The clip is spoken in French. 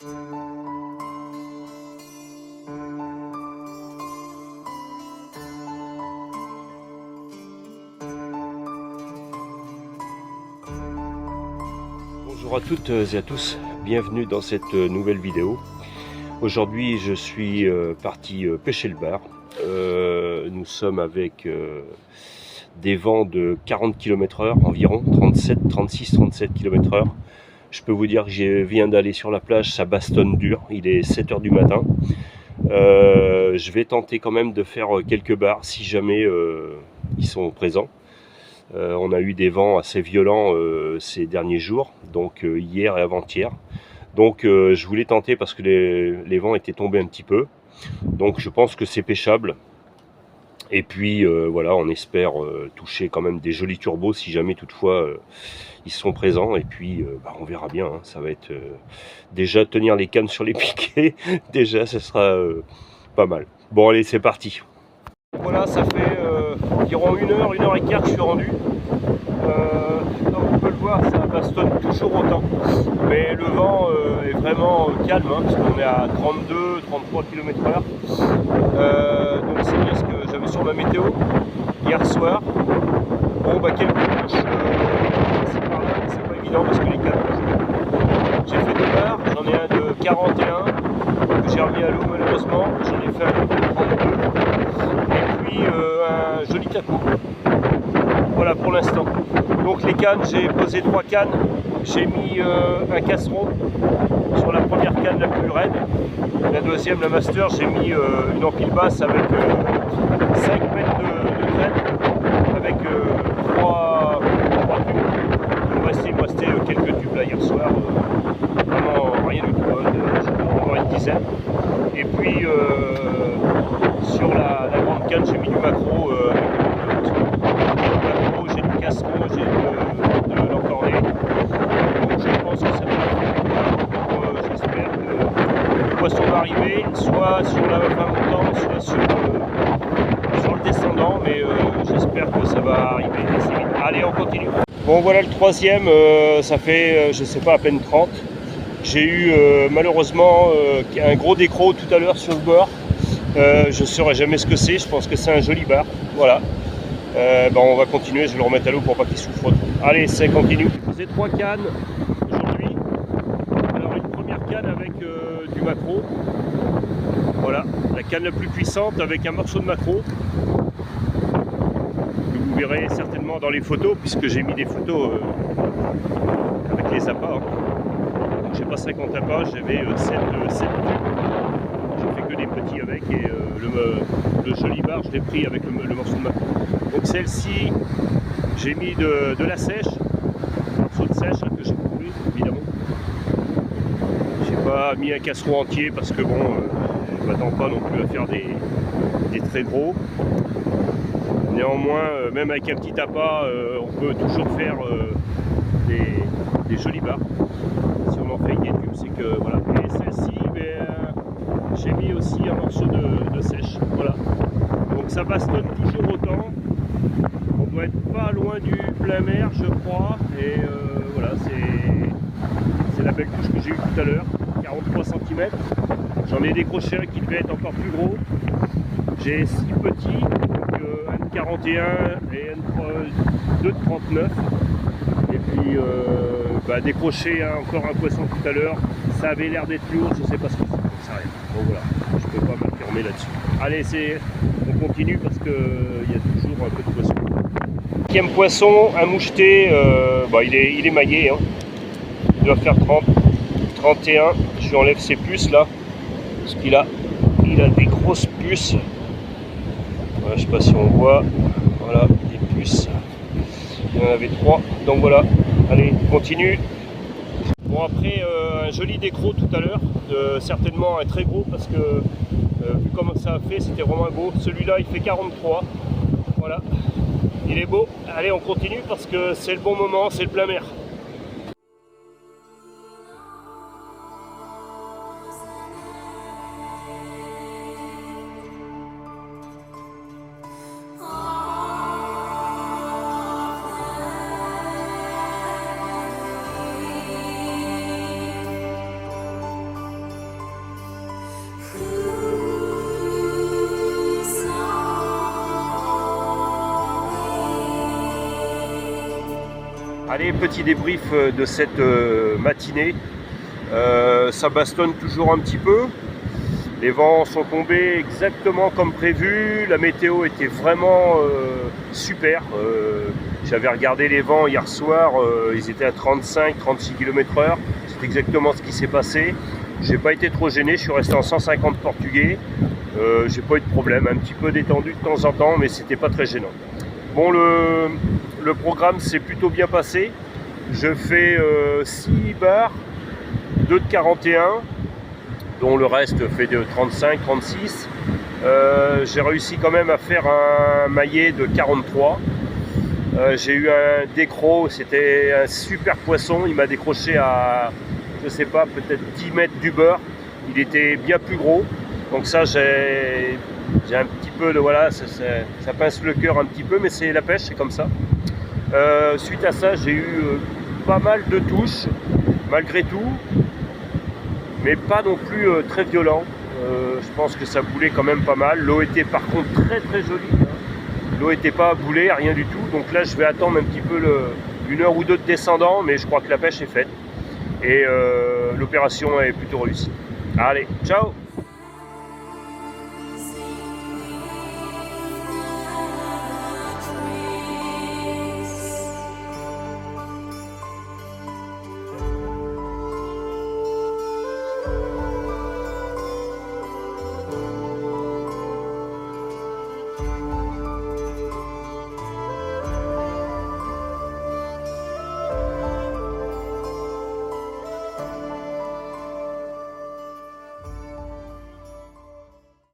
Bonjour à toutes et à tous, bienvenue dans cette nouvelle vidéo. Aujourd'hui je suis parti pêcher le bar. Nous sommes avec des vents de 40 km/h environ, 36-37 km/h. Je peux vous dire que je viens d'aller sur la plage, ça bastonne dur, il est 7 h du matin. Je vais tenter quand même de faire quelques bars si jamais ils sont présents. On a eu des vents assez violents ces derniers jours, donc hier et avant-hier. Donc je voulais tenter parce que les vents étaient tombés un petit peu. Donc je pense que c'est pêchable. Et puis voilà, on espère toucher quand même des jolis turbos si jamais toutefois ils sont présents. Et puis on verra bien, hein. Ça va être déjà tenir les cannes sur les piquets. Déjà ça sera pas mal. Bon allez, c'est parti. Voilà, ça fait environ 1h et quart que je suis rendu. Comme on peut le voir, ça bastonne toujours autant. Mais le vent est vraiment calme, hein, parce qu'on est à 32-33 km/h. Donc c'est bien ce que j'avais sur ma météo hier soir. Bon, quelques couches, c'est par là, c'est pas évident parce que les cannes bougent. J'ai fait 2 bars, j'en ai un de 41 que j'ai remis à l'eau malheureusement. J'en ai fait un de 32. Et puis un joli taco. Voilà pour l'instant. Donc les cannes, j'ai posé 3 cannes. J'ai mis un casseron sur la première canne la plus raide. La deuxième, la master, j'ai mis une empile basse avec 5 mètres de traîne, avec 3 tubes. Il me restait quelques tubes là hier soir. Vraiment rien du tout. Encore une dizaine. Et puis sur la grande canne, j'ai mis du macro j'ai du casseron, j'ai de l'encorné. Donc je pense que ça va être j'espère que le poisson va arriver, soit sur la fin montante, soit sur le descendant, mais j'espère que ça va arriver assez vite. Allez, on continue. Bon, voilà le troisième, ça fait, je sais pas, à peine 30. J'ai eu malheureusement un gros décroc tout à l'heure sur le bord. Je ne saurais jamais ce que c'est, je pense que c'est un joli bar. Voilà. On va continuer, je vais le remettre à l'eau pour pas qu'il souffre trop. Allez, c'est continue. J'ai posé 3 cannes aujourd'hui. Alors une première canne avec du maquereau. Voilà, la canne la plus puissante avec un morceau de maquereau. Que vous verrez certainement dans les photos, puisque j'ai mis des photos avec les appâts. Hein. Donc j'ai pas 50 appâts, j'avais 7 tubes. J'ai fait que des petits avec et le joli bar je l'ai pris avec le morceau de maquereau. Donc celle-ci, j'ai mis de la sèche, un morceau de sèche que j'ai coupé évidemment. J'ai pas mis un casseron entier parce que bon, je m'attends pas non plus à faire des très gros. Néanmoins, même avec un petit appât, on peut toujours faire des jolis bars. Si on en fait avec des tubes, c'est que voilà. Et celle-ci, j'ai mis aussi un morceau de sèche. Voilà. Donc ça bastonne toujours autant. On doit être pas loin du plein mer, je crois. Et voilà, c'est la belle touche que j'ai eue tout à l'heure. 43 cm. J'en ai décroché un qui devait être encore plus gros. J'ai 6 petits, donc un de 41 et un de 39. Et puis décrocher encore un poisson tout à l'heure. Ça avait l'air d'être lourd, je sais pas ce que c'est. Ça arrive. Bon voilà, je peux pas m'affirmer là-dessus. Allez, on continue parce qu'il y a toujours un peu de poisson. 5e poisson, un moucheté, il est maillé. Hein. Il doit faire 30, 31. Je lui enlève ses puces là. Parce qu'il a des grosses puces. Voilà, je sais pas si on voit. Voilà, des puces. Il y en avait 3. Donc voilà, allez, continue. Bon, après un joli décroc tout à l'heure, certainement un très gros parce que vu comment ça a fait, c'était vraiment beau. Celui-là il fait 43, voilà, il est beau. Allez, on continue parce que c'est le bon moment, c'est le plein mer. Allez, petit débrief de cette matinée. Ça bastonne toujours un petit peu. Les vents sont tombés exactement comme prévu. La météo était vraiment super. J'avais regardé les vents hier soir. Ils étaient à 35-36 km/h. C'est exactement ce qui s'est passé. J'ai pas été trop gêné. Je suis resté en 150 portugais. J'ai pas eu de problème. Un petit peu détendu de temps en temps, mais c'était pas très gênant. Bon, le programme s'est plutôt bien passé. Je fais 6 bars, 2 de 41, dont le reste fait de 35, 36. J'ai réussi quand même à faire un maillet de 43. J'ai eu un décro, c'était un super poisson. Il m'a décroché à, je sais pas, peut-être 10 mètres du beurre. Il était bien plus gros. Donc ça, j'ai un petit peu de, voilà, ça pince le cœur un petit peu, mais c'est la pêche, c'est comme ça. Suite à ça, j'ai eu pas mal de touches, malgré tout, mais pas non plus très violent. Je pense que ça boulait quand même pas mal. L'eau était par contre très très jolie. L'eau n'était pas boulée, rien du tout. Donc là, je vais attendre un petit peu une heure ou deux de descendant, mais je crois que la pêche est faite. Et l'opération est plutôt réussie. Allez, ciao!